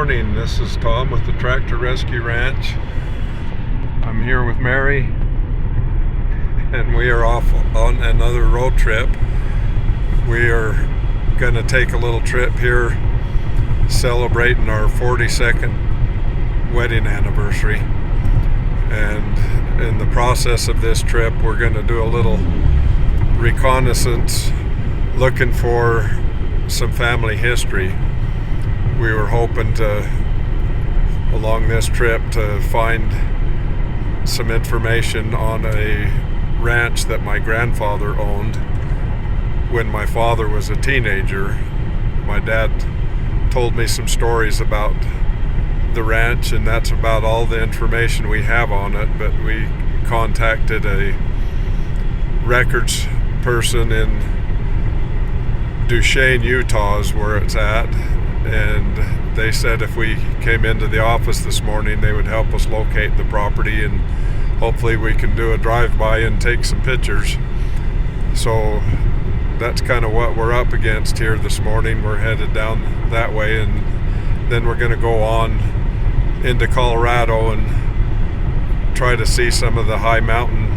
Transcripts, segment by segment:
morning. This is Tom with the Tractor Rescue Ranch. I'm here with Mary, and we are off on another road trip. We are going to take a little trip here celebrating our 42nd wedding anniversary. And in the process of this trip, we're going to do a little reconnaissance looking for some family history. We were hoping to, along this trip, to find some information on a ranch that my grandfather owned when my father was a teenager. My dad told me some stories about the ranch, and that's about all the information we have on it, but we contacted a records person in Duchesne, Utah is where it's at, and they said if we came into the office this morning they would help us locate the property, and hopefully we can do a drive-by and take some pictures. So that's kind of what we're up against here this morning. We're headed down that way, and then we're going to go on into Colorado and try to see some of the high mountain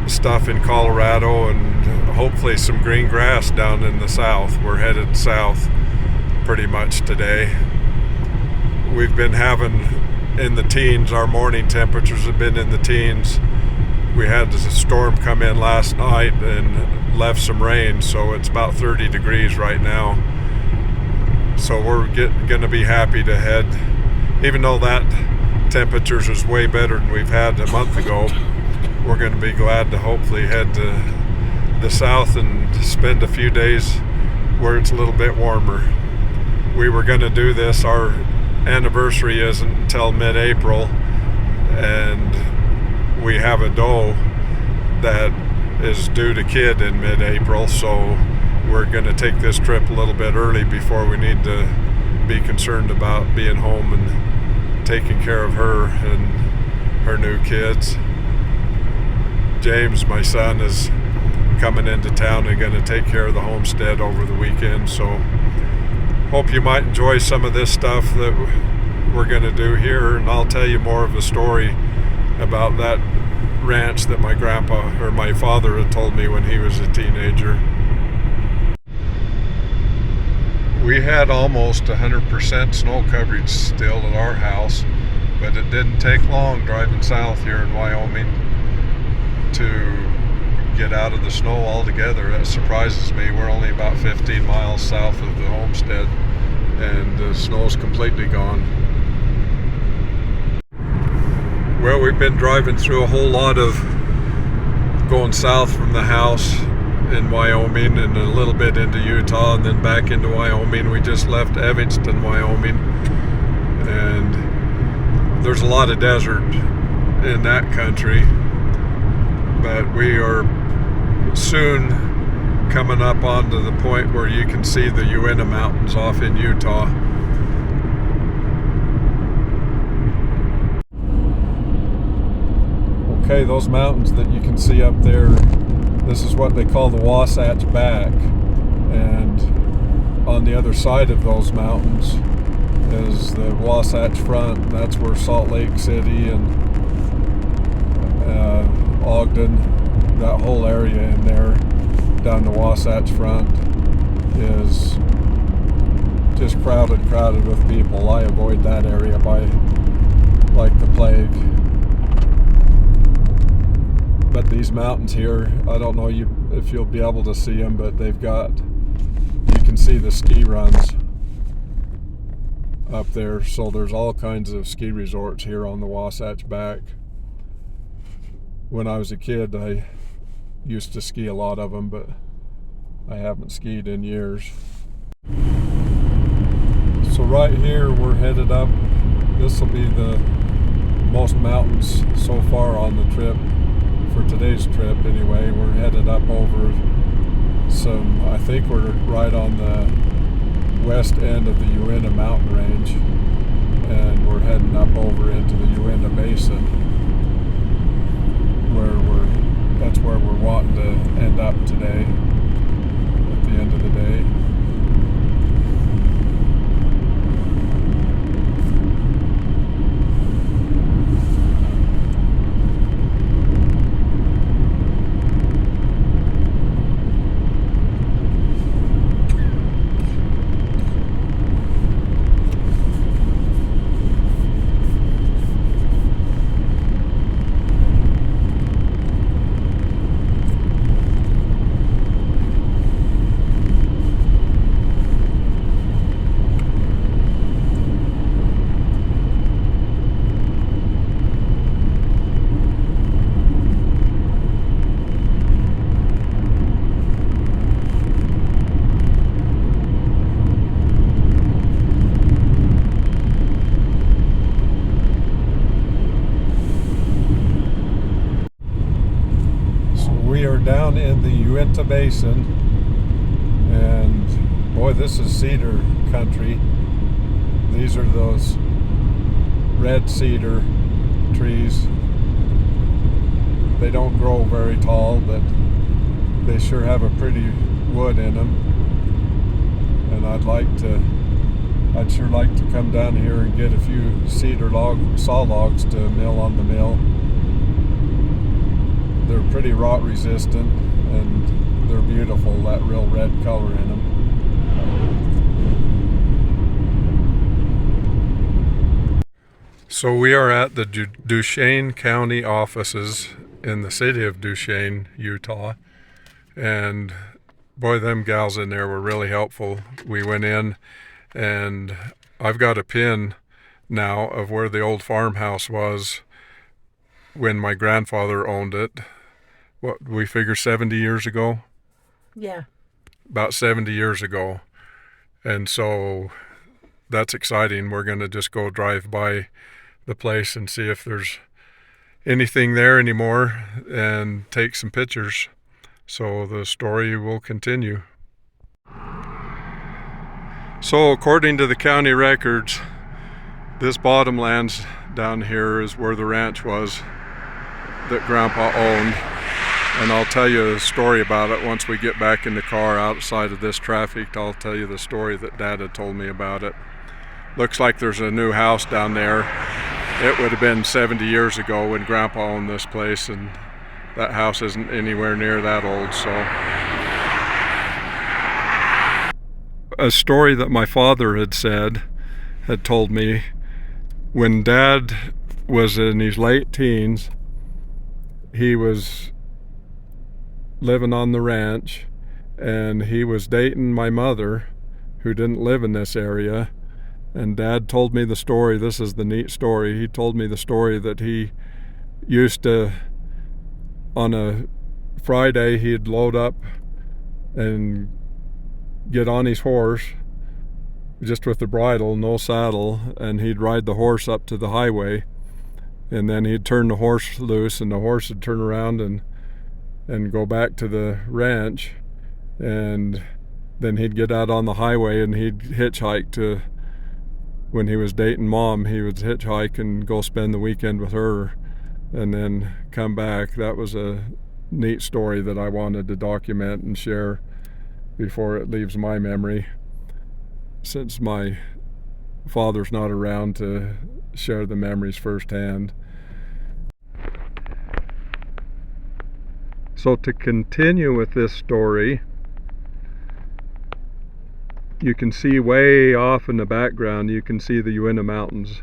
stuff in Colorado, and hopefully some green grass down in the south. We're headed south pretty much today. We've been having in the teens, our morning temperatures have been in the teens. We had a storm come in last night and left some rain, so it's about 30 degrees right now. So we're going to be happy to head, even though that temperatures is way better than we've had a month ago. We're going to be glad to hopefully head to the south and spend a few days where it's a little bit warmer. We were going to do this, our anniversary isn't until mid-April, and we have a doe that is due to kid in mid-April, so we're going to take this trip a little bit early before we need to be concerned about being home and taking care of her and her new kids. James, my son, is coming into town and going to take care of the homestead over the weekend, so hope you might enjoy some of this stuff that we're going to do here, and I'll tell you more of a story about that ranch that my grandpa or my father had told me when he was a teenager. We had almost 100% snow coverage still at our house, but it didn't take long driving south here in Wyoming to get out of the snow altogether. That surprises me. We're only about 15 miles south of the homestead, and the snow's completely gone. Well, we've been driving through a whole lot of going south from the house in Wyoming and a little bit into Utah and then back into Wyoming. We just left Evanston, Wyoming, and there's a lot of desert in that country, but we are soon coming up onto the point where you can see the Uinta Mountains off in Utah. Okay, those mountains that you can see up there, this is what they call the Wasatch Back, and on the other side of those mountains is the Wasatch Front. That's where Salt Lake City and Ogden, that whole area in there down the Wasatch Front is just crowded with people. I avoid that area by like the plague. But these mountains here, I don't know if you'll be able to see them, but you can see the ski runs up there. So there's all kinds of ski resorts here on the Wasatch Back. When I was a kid, I used to ski a lot of them, but I haven't skied in years. So right here we're headed up. This will be the most mountains so far on the trip, for today's trip anyway. We're headed up over some, I think we're right on the west end of the Uinta mountain range, and we're heading up over into the Uinta Basin, that's where we're wanting to end up today at the end of the day. down in the Uinta Basin, and boy, this is cedar country. These are those red cedar trees. They don't grow very tall, but they sure have a pretty wood in them. And I'd sure like to come down here and get a few saw logs to mill on the mill. They're pretty rot resistant, and they're beautiful, that real red color in them. So we are at the Duchesne County offices in the city of Duchesne, Utah, and boy, them gals in there were really helpful. We went in, and I've got a pin now of where the old farmhouse was when my grandfather owned it. What, we figure 70 years ago? Yeah. About 70 years ago. And so that's exciting. We're going to just go drive by the place and see if there's anything there anymore and take some pictures. So the story will continue. So according to the county records, this bottomlands down here is where the ranch was that Grandpa owned. And I'll tell you a story about it once we get back in the car outside of this traffic. I'll tell you the story that Dad had told me about it. Looks like there's a new house down there. It would have been 70 years ago when Grandpa owned this place, and that house isn't anywhere near that old. So a story that my father had told me, when Dad was in his late teens, he was living on the ranch, and he was dating my mother, who didn't live in this area. And Dad told me the story. This is the neat story. He told me the story that he used to, on a Friday, he'd load up and get on his horse, just with the bridle, no saddle, and he'd ride the horse up to the highway, and then he'd turn the horse loose, and the horse would turn around and go back to the ranch, and then he'd get out on the highway and he'd hitchhike to, when he was dating Mom, he would hitchhike and go spend the weekend with her and then come back. That was a neat story that I wanted to document and share before it leaves my memory, since my father's not around to share the memories firsthand. So to continue with this story, you can see way off in the background, you can see the Uinta Mountains,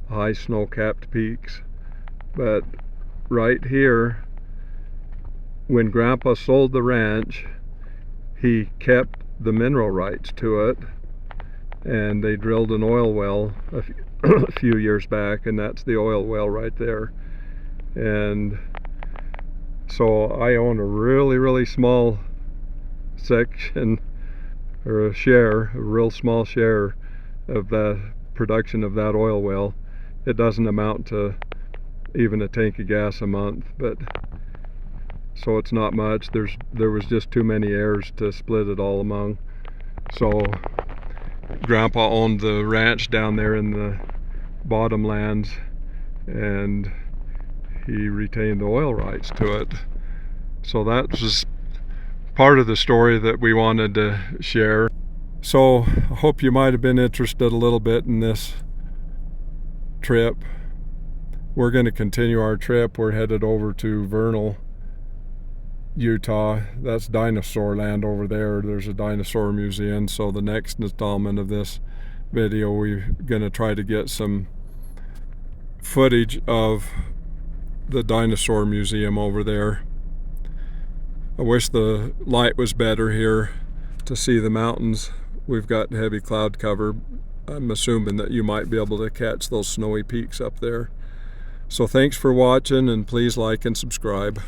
high snow-capped peaks. But right here, when Grandpa sold the ranch, he kept the mineral rights to it, and they drilled an oil well a few years back, and that's the oil well right there. And so I own a really small section, or a real small share of the production of that oil well. It doesn't amount to even a tank of gas a month, but so it's not much. There was just too many heirs to split it all among. So Grandpa owned the ranch down there in the bottomlands, and he retained the oil rights to it. So that was part of the story that we wanted to share. So I hope you might have been interested a little bit in this trip. We're going to continue our trip. We're headed over to Vernal, Utah. That's dinosaur land over there. There's a dinosaur museum. So the next installment of this video, we're going to try to get some footage of the dinosaur museum over there. I wish the light was better here to see the mountains. We've got heavy cloud cover. I'm assuming that you might be able to catch those snowy peaks up there. So thanks for watching, and please like and subscribe.